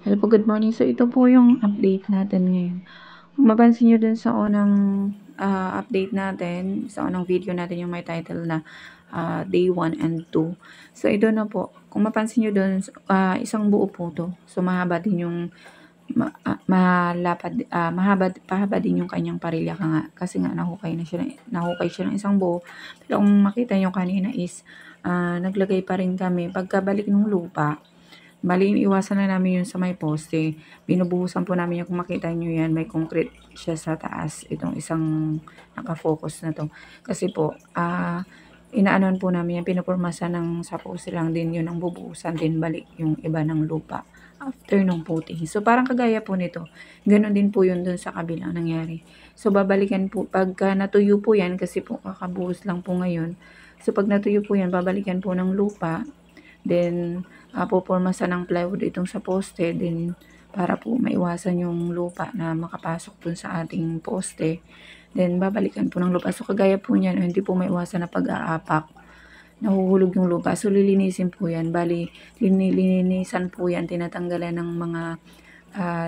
Hello po, good morning. So, ito po yung update natin ngayon. Kung mapansin nyo dun sa unang update natin, sa unang video natin yung may title na Day 1 and 2. So, ito na po. Kung mapansin nyo dun, isang buo po to. So, mahaba din yung pahaba din yung kanyang parilya ka nga. Kasi nga, nahukay siya ng isang buo. Pero kung makita nyo kanina is, naglagay pa rin kami. Pagkabalik ng lupa, bali, iniiwasan na namin yun sa may poste. Binubuhusan po namin yan. Kung makita nyo yan, may concrete siya sa taas. Itong isang nakafocus na to. Kasi po, inaanon po namin yan. Pinupurmasan ng sa poste lang din yun. Ang bubuhusan din balik yung iba ng lupa after nung puting. So, parang kagaya po nito. Ganon din po yun dun sa kabilang nangyari. So, babalikan po. Pagka natuyo po yan, kasi po kakabuhos lang po ngayon. So, pag natuyo po yan, babalikan po ng lupa. Then, pupormasan ng plywood itong sa poste. Then, para po maiwasan yung lupa na makapasok dun sa ating poste. Then, babalikan po ng lupa. So, kagaya po niyan, hindi po maiwasan na pag-aapak. Nahuhulog yung lupa. So, lilinisin po yan. Bali, lininisan po yan. Tinatanggalan ng mga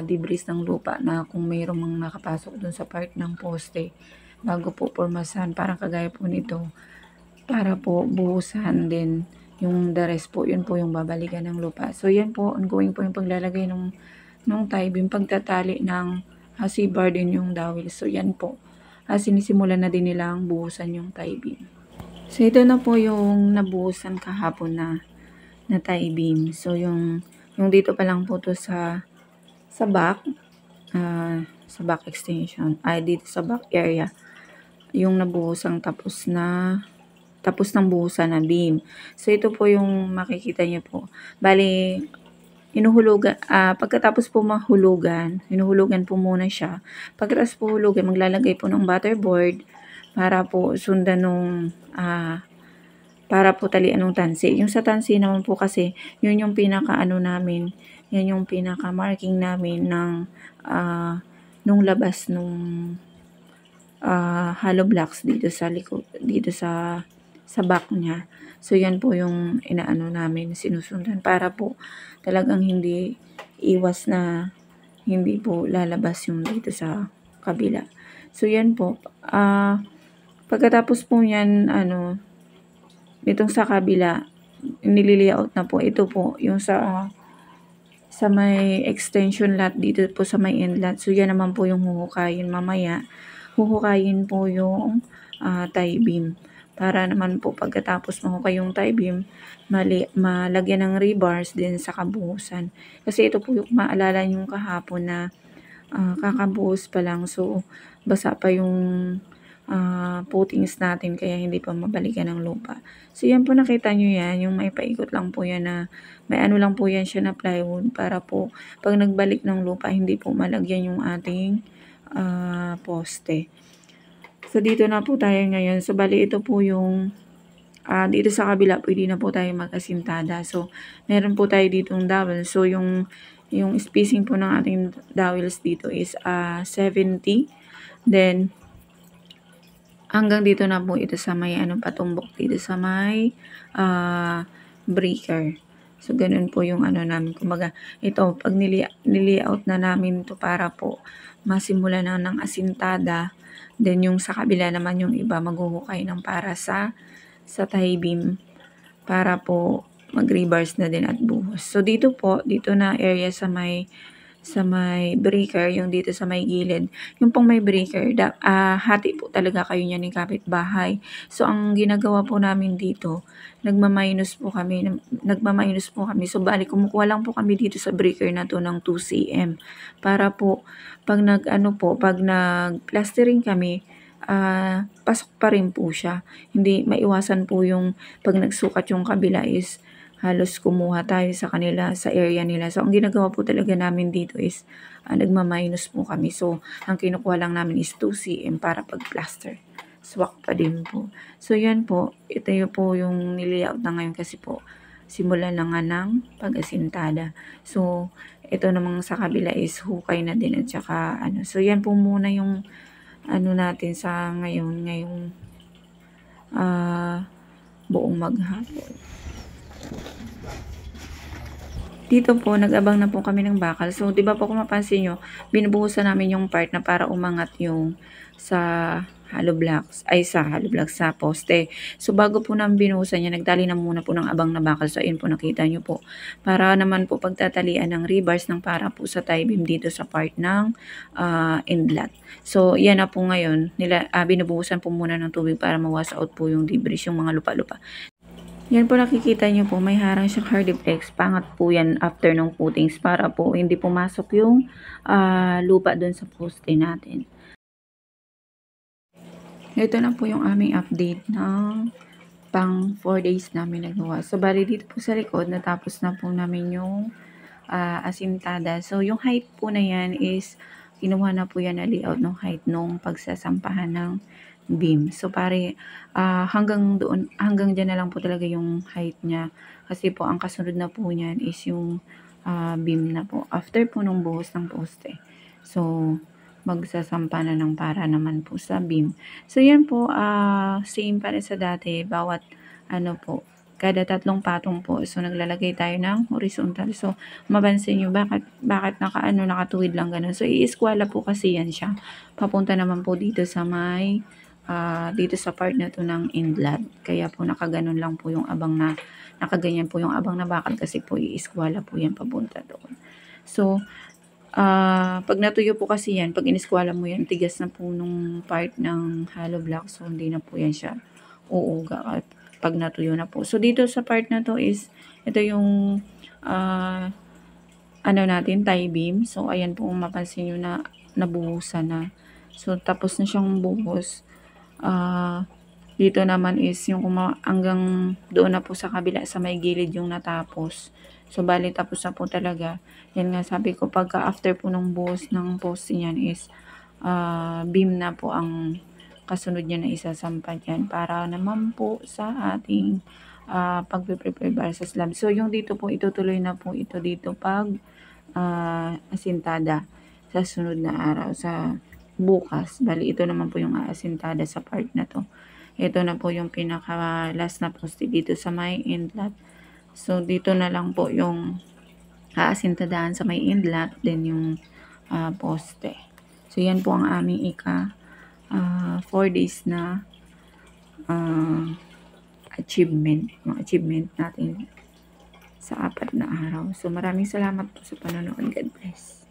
debris ng lupa na kung mayroong mga nakapasok dun sa part ng poste. Bago po pormasan. Parang kagaya po nito. Para po buhusan din yung the rest po, yun po yung babalikan ng lupa. So, yan po, ongoing po yung paglalagay ng tie beam, pagtatali ng C-bar din yung dowel. So, yan po. Sinisimulan na din nilang buhusan yung tie beam. So, ito na po yung nabuhusan kahapon na tie beam. So, yung dito pa lang po to sa back, sa back extension, dito sa back area, yung nabuhusan tapos ng buhusan na beam. So, ito po yung makikita niyo po. Bali, hinuhulugan, pagkatapos po hinuhulugan po muna siya. Pagkatapos po hulugan, maglalagay po ng butterboard para po sundan para po talian ng tansi. Yung sa tansi naman po kasi, yun yung namin, yun yung pinaka-marking namin ng nung labas nung hollow blocks dito sa likod, dito sa back niya. So, yan po yung inaano namin, sinusundan para po talagang hindi iwas na hindi po lalabas yung dito sa kabila. So, yan po. Pagkatapos po yan, itong sa kabila, nililiaut na po. Ito po, yung sa may extension lot dito po sa may end lot. So, yan naman po yung huhukayin mamaya. Huhukayin po yung tie beam. Para naman po pagkatapos mahukay yung tie beam, malagyan ng rebars din sa kabuhusan. Kasi ito po yung maalala yung kahapon na kakabuhos pa lang. So, basa pa yung footings natin kaya hindi pa mabalikan ng lupa. So, yan po nakita nyo yan. Yung may paikot lang po yan na may ano lang po yan siya na plywood para po pag nagbalik ng lupa hindi po malagyan yung ating poste. So, dito na po tayo ngayon. So, bali ito po yung dito sa kabila, pwede na po tayo mag-asintada. So, meron po tayo ditong dowel. So, yung spacing po ng ating dowels dito is 70. Then, hanggang dito na po ito sa may patumbok dito sa may breaker. So, ganun po yung namin. Kumbaga, ito, pag nili-out na namin to para po masimula na ng asintada. Then, yung sa kabila naman yung iba maghuhukay ng para sa tie beam para po mag-rebars na din at buhos. So, dito na area sa may breaker, yung dito sa may gilid. Yung pong may breaker, hati po talaga kayo niyan ni kapitbahay. So, ang ginagawa po namin dito, nagmaminus po kami. So, bali, kumukuha lang po kami dito sa breaker na to ng 2 cm. Para po, pag nag-plastering kami, pasok pa rin po siya. Hindi maiwasan po yung pag nagsukat yung kabila is halos kumuha tayo sa kanila, sa area nila. So, ang ginagawa po talaga namin dito is nagmaminus po kami. So, ang kinukuha lang namin is 2 cm para pag-plaster. Swak pa din po. So, yan po. Ito yung po yung nililayout na ngayon kasi po simula na nga ng pag-asintada. So, ito namang sa kabila is hukay na din at saka So, yan po muna yung natin sa ngayong buong maghapon. Dito po, nag-abang na po kami ng bakal. So, 'di ba po kung mapansin niyo, binubuhusan namin yung part na para umangat yung sa hollow blocks, sa poste. So, bago po namin binuhusan yan, nagtali na muna po ng abang na bakal. So, ayun po, nakita niyo po. Para naman po pagtatalian ng rebars ng para po sa tie beam dito sa part ng inlet. So, yan na po ngayon. Binubuhusan po muna ng tubig para mawash out po yung debris, yung mga lupa-lupa. Yan po nakikita nyo po, may harang siyang Hardiplex. Pangat po yan after ng footings para po hindi pumasok yung lupa dun sa poste natin. Ito na po yung aming update ng pang 4 days namin nagawa. So, bali dito po sa likod, natapos na po namin yung asintada. So, yung height po na yan is, kinuha na po yan na layout ng height nung pagsasampahan ng beam. So, hanggang doon, hanggang dyan na lang po talaga yung height niya. Kasi po, ang kasunod na po niyan is yung beam na po. After po nung buhos ng poste. So, magsasampa na ng para naman po sa beam. So, yan po, same pa rin sa dati. Bawat, kada 3 patong po. So, naglalagay tayo ng horizontal. So, mapansin nyo, bakit nakatuwid lang ganun. So, i-eskwala po kasi yan siya. Papunta naman po dito sa dito sa part na to ng inlet. Kaya po nakaganon lang po yung nakaganyan po yung abang na bakal kasi po i-eskwala po yan papunta doon. So, pag natuyo po kasi yan, pag iniskwala mo yan, tigas na po nung part ng hollow block. So, hindi na po yan siya uuga at pag natuyo na po. So, dito sa part na to is, ito yung, natin, tie beam. So, ayan po, mapansin nyo na nabuhusan na. So, tapos na siyang buhos. Dito naman is yung hanggang doon na po sa kabila, sa may gilid yung natapos. So, bali tapos na po talaga. Yan nga sabi ko, pagka after po ng buhos ng poste niyan is beam na po ang kasunod niya na isasampa dyan para naman po sa ating pagpe-prepare para sa slab. So, yung dito po, itutuloy na po ito dito pag asintada sa sunod na araw, sa bukas. Bali, ito naman po yung aasintada sa part na to. Ito na po yung pinaka last na poste dito sa may inlet. So, dito na lang po yung aasintadaan sa may inlet, then yung poste. So, yan po ang aming 4 days na achievement. Yung achievement natin sa 4 na araw. So, maraming salamat po sa panonood. God bless.